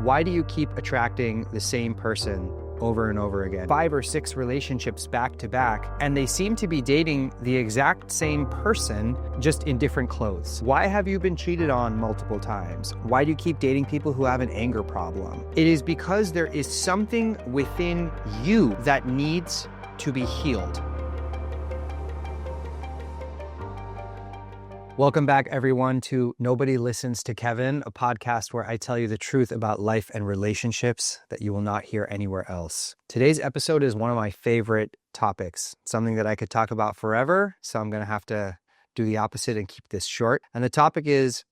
Why do you keep attracting the same person over and over again? 5 or 6 relationships back to back, and they seem to be dating the exact same person, just in different clothes. Why have you been cheated on multiple times? Why do you keep dating people who have an anger problem? It is because there is something within you that needs to be healed. Welcome back, everyone, to Nobody Listens to Kevin, a podcast where I tell you the truth about life and relationships that you will not hear anywhere else. Today's episode is one of my favorite topics, something that I could talk about forever, so I'm going to have to do the opposite and keep this short. And the topic is,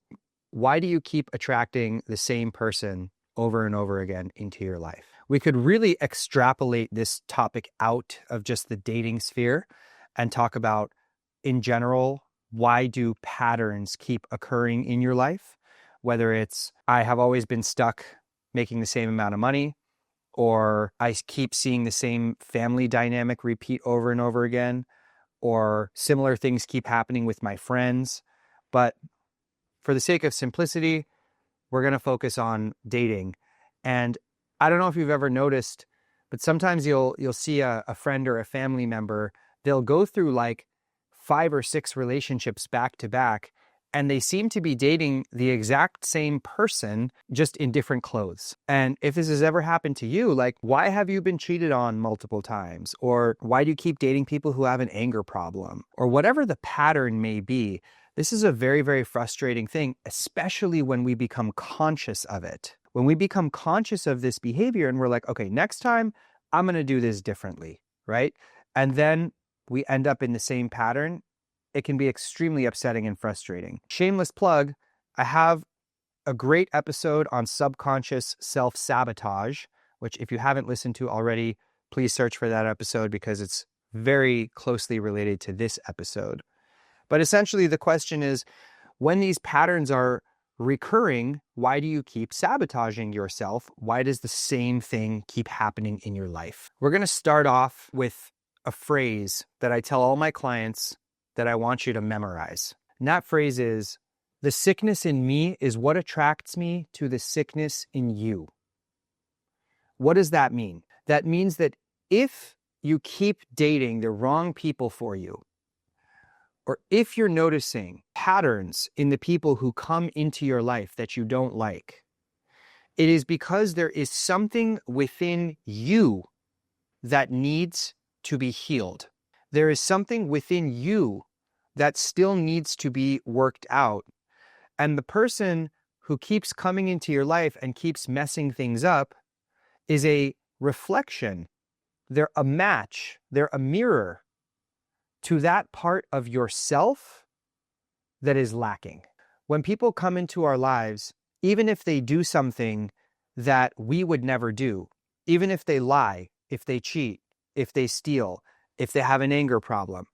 why do you keep attracting the same person over and over again into your life? We could really extrapolate this topic out of just the dating sphere and talk about, in general, why do patterns keep occurring in your life? Whether it's, I have always been stuck making the same amount of money, or I keep seeing the same family dynamic repeat over and over again, or similar things keep happening with my friends. But for the sake of simplicity, we're going to focus on dating. And I don't know if you've ever noticed, but sometimes you'll see a friend or a family member, they'll go through like 5 or 6 relationships back to back, and they seem to be dating the exact same person, just in different clothes. And if this has ever happened to you, like, why have you been cheated on multiple times? Or why do you keep dating people who have an anger problem? Or whatever the pattern may be, this is a very, very frustrating thing, especially when we become conscious of it. When we become conscious of this behavior and we're like, okay, next time I'm going to do this differently, right? And then we end up in the same pattern, it can be extremely upsetting and frustrating. Shameless plug, I have a great episode on subconscious self-sabotage, which if you haven't listened to already, please search for that episode because it's very closely related to this episode. But essentially the question is, when these patterns are recurring, why do you keep sabotaging yourself? Why does the same thing keep happening in your life? We're going to start off with a phrase that I tell all my clients that I want you to memorize. And that phrase is, the sickness in me is what attracts me to the sickness in you. What does that mean? That means that if you keep dating the wrong people for you, or if you're noticing patterns in the people who come into your life that you don't like, it is because there is something within you that needs to be healed. There is something within you that still needs to be worked out. And the person who keeps coming into your life and keeps messing things up is a reflection. They're a match. They're a mirror to that part of yourself that is lacking. When people come into our lives, even if they do something that we would never do, even if they lie, if they cheat, if they steal, if they have an anger problem.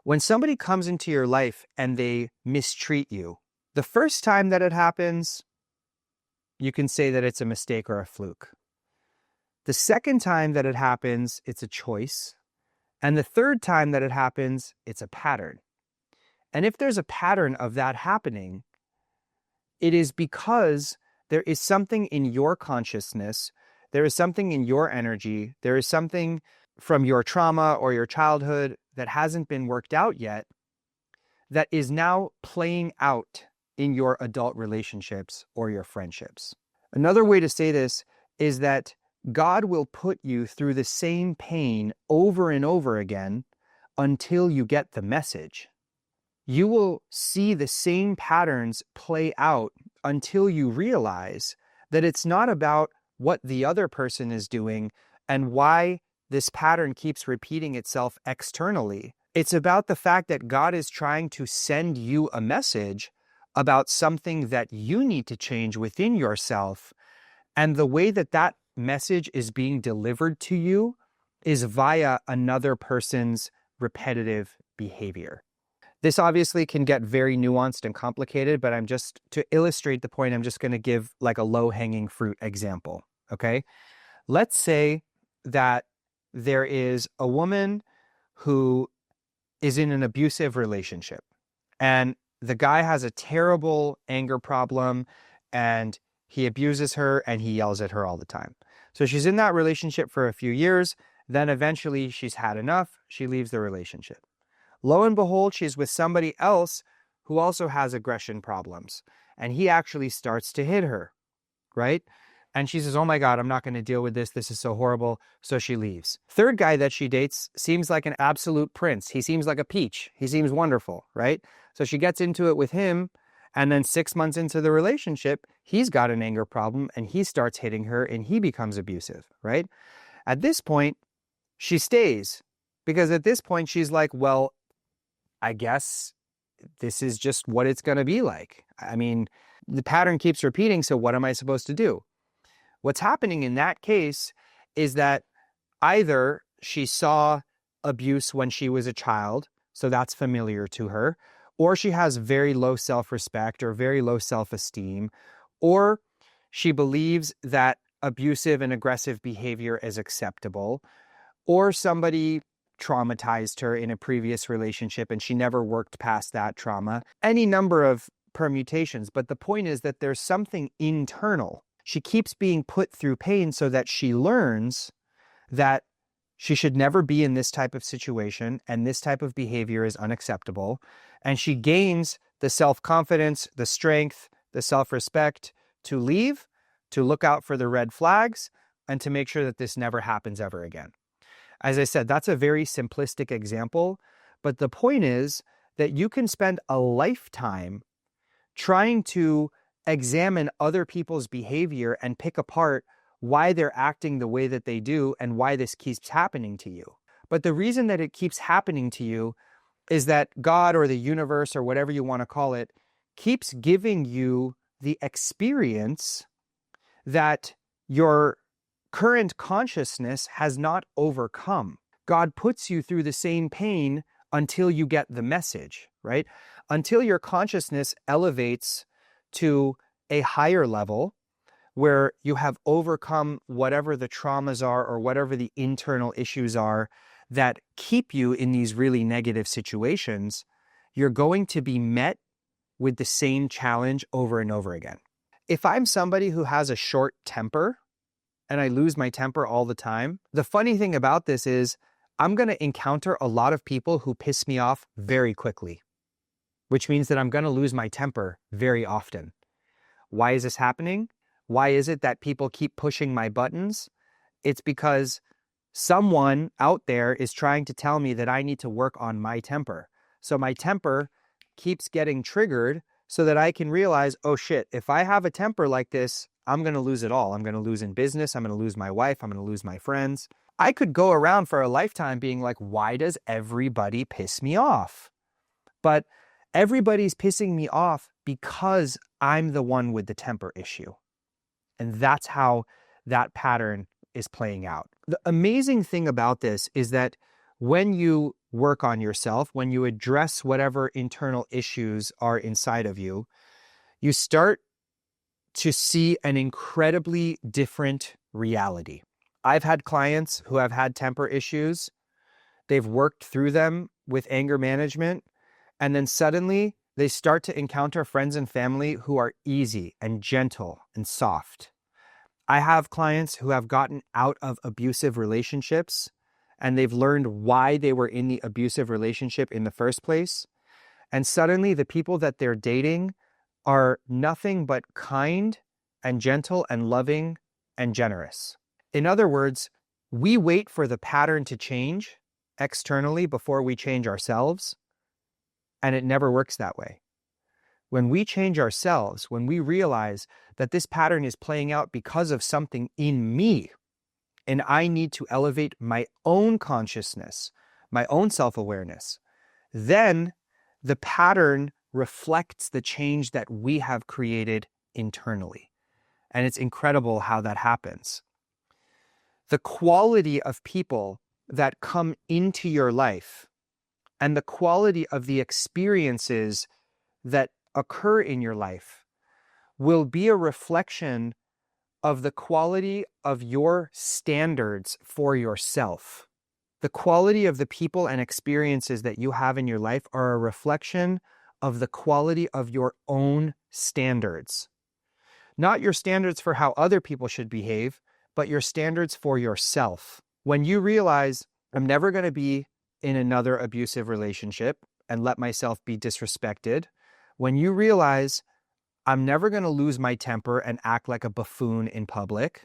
When somebody comes into your life and they mistreat you, the first time that it happens, you can say that it's a mistake or a fluke. The second time that it happens, it's a choice. And the third time that it happens, it's a pattern. And if there's a pattern of that happening, it is because there is something in your consciousness, there is something in your energy, there is something from your trauma or your childhood that hasn't been worked out yet that is now playing out in your adult relationships or your friendships. Another way to say this is that God will put you through the same pain over and over again until you get the message. You will see the same patterns play out until you realize that it's not about what the other person is doing and why this pattern keeps repeating itself externally. It's about the fact that God is trying to send you a message about something that you need to change within yourself. And the way that that message is being delivered to you is via another person's repetitive behavior. This obviously can get very nuanced and complicated, but to illustrate the point, I'm just going to give like a low-hanging fruit example, okay? Let's say that there is a woman who is in an abusive relationship, and the guy has a terrible anger problem, and He abuses her and he yells at her all the time. So she's in that relationship for a few years. Then eventually she's had enough. She leaves the relationship. Lo and behold, she's with somebody else who also has aggression problems. And he actually starts to hit her, right? And she says, oh my God, I'm not going to deal with this. This is so horrible. So she leaves. Third guy that she dates seems like an absolute prince. He seems like a peach. He seems wonderful, right? So she gets into it with him. And then 6 months into the relationship, he's got an anger problem and he starts hitting her and he becomes abusive, right? At this point, she stays because at this point, she's like, well, I guess this is just what it's going to be like. I mean, the pattern keeps repeating. So what am I supposed to do? What's happening in that case is that either she saw abuse when she was a child, so that's familiar to her, or she has very low self-respect or very low self-esteem, or she believes that abusive and aggressive behavior is acceptable, or somebody traumatized her in a previous relationship and she never worked past that trauma. Any number of permutations, but the point is that there's something internal. She keeps being put through pain so that she learns that she should never be in this type of situation and this type of behavior is unacceptable. And she gains the self-confidence, the strength, the self-respect to leave, to look out for the red flags, and to make sure that this never happens ever again. As I said, that's a very simplistic example, but the point is that you can spend a lifetime trying to examine other people's behavior and pick apart why they're acting the way that they do and why this keeps happening to you. But the reason that it keeps happening to you is that God or the universe or whatever you want to call it keeps giving you the experience that your current consciousness has not overcome. God puts you through the same pain until you get the message, right? Until your consciousness elevates to a higher level where you have overcome whatever the traumas are or whatever the internal issues are that keep you in these really negative situations, you're going to be met with the same challenge over and over again. If I'm somebody who has a short temper and I lose my temper all the time, the funny thing about this is I'm going to encounter a lot of people who piss me off very quickly, which means that I'm going to lose my temper very often. Why is this happening? Why is it that people keep pushing my buttons? It's because someone out there is trying to tell me that I need to work on my temper. So my temper keeps getting triggered so that I can realize, oh shit, if I have a temper like this, I'm going to lose it all. I'm going to lose in business. I'm going to lose my wife. I'm going to lose my friends. I could go around for a lifetime being like, why does everybody piss me off? But everybody's pissing me off because I'm the one with the temper issue. And that's how that pattern is playing out. The amazing thing about this is that when you work on yourself, when you address whatever internal issues are inside of you, you start to see an incredibly different reality. I've had clients who have had temper issues. They've worked through them with anger management, and then suddenly they start to encounter friends and family who are easy and gentle and soft. I have clients who have gotten out of abusive relationships and they've learned why they were in the abusive relationship in the first place. And suddenly the people that they're dating are nothing but kind and gentle and loving and generous. In other words, we wait for the pattern to change externally before we change ourselves, and it never works that way. When we change ourselves, when we realize that this pattern is playing out because of something in me, and I need to elevate my own consciousness, my own self-awareness, then the pattern reflects the change that we have created internally. And it's incredible how that happens. The quality of people that come into your life and the quality of the experiences that occur in your life will be a reflection of the quality of your standards for yourself. The quality of the people and experiences that you have in your life are a reflection of the quality of your own standards. Not your standards for how other people should behave, but your standards for yourself. When you realize, I'm never going to be in another abusive relationship and let myself be disrespected, when you realize, I'm never going to lose my temper and act like a buffoon in public,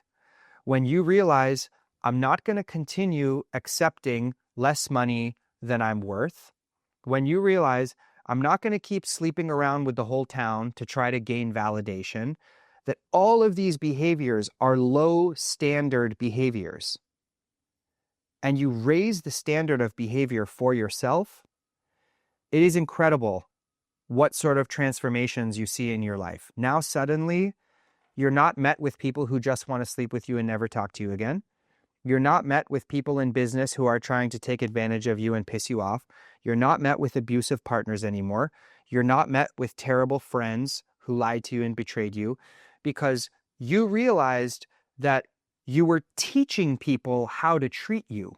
when you realize, I'm not going to continue accepting less money than I'm worth, when you realize, I'm not going to keep sleeping around with the whole town to try to gain validation, that all of these behaviors are low standard behaviors, and you raise the standard of behavior for yourself, it is incredible what sort of transformations you see in your life. Now, suddenly, you're not met with people who just want to sleep with you and never talk to you again. You're not met with people in business who are trying to take advantage of you and piss you off. You're not met with abusive partners anymore. You're not met with terrible friends who lied to you and betrayed you, because you realized that you were teaching people how to treat you.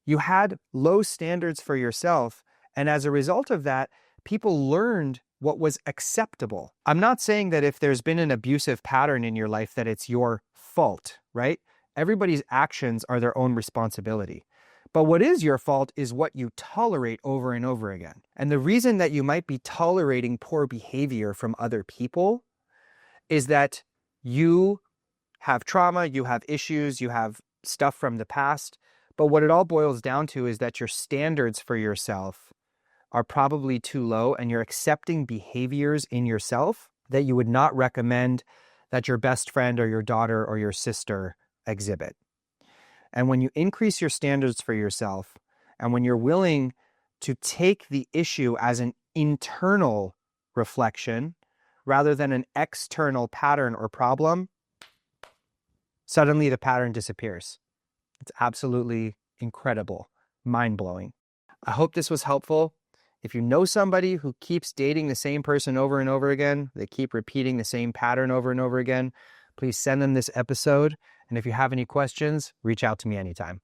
You had low standards for yourself, and as a result of that, people learned what was acceptable. I'm not saying that if there's been an abusive pattern in your life that it's your fault, right? Everybody's actions are their own responsibility. But what is your fault is what you tolerate over and over again. And the reason that you might be tolerating poor behavior from other people is that you have trauma, you have issues, you have stuff from the past. But what it all boils down to is that your standards for yourself are probably too low, and you're accepting behaviors in yourself that you would not recommend that your best friend or your daughter or your sister exhibit. And when you increase your standards for yourself, and when you're willing to take the issue as an internal reflection rather than an external pattern or problem, suddenly the pattern disappears. It's absolutely incredible, mind-blowing. I hope this was helpful. If you know somebody who keeps dating the same person over and over again, they keep repeating the same pattern over and over again, please send them this episode. And if you have any questions, reach out to me anytime.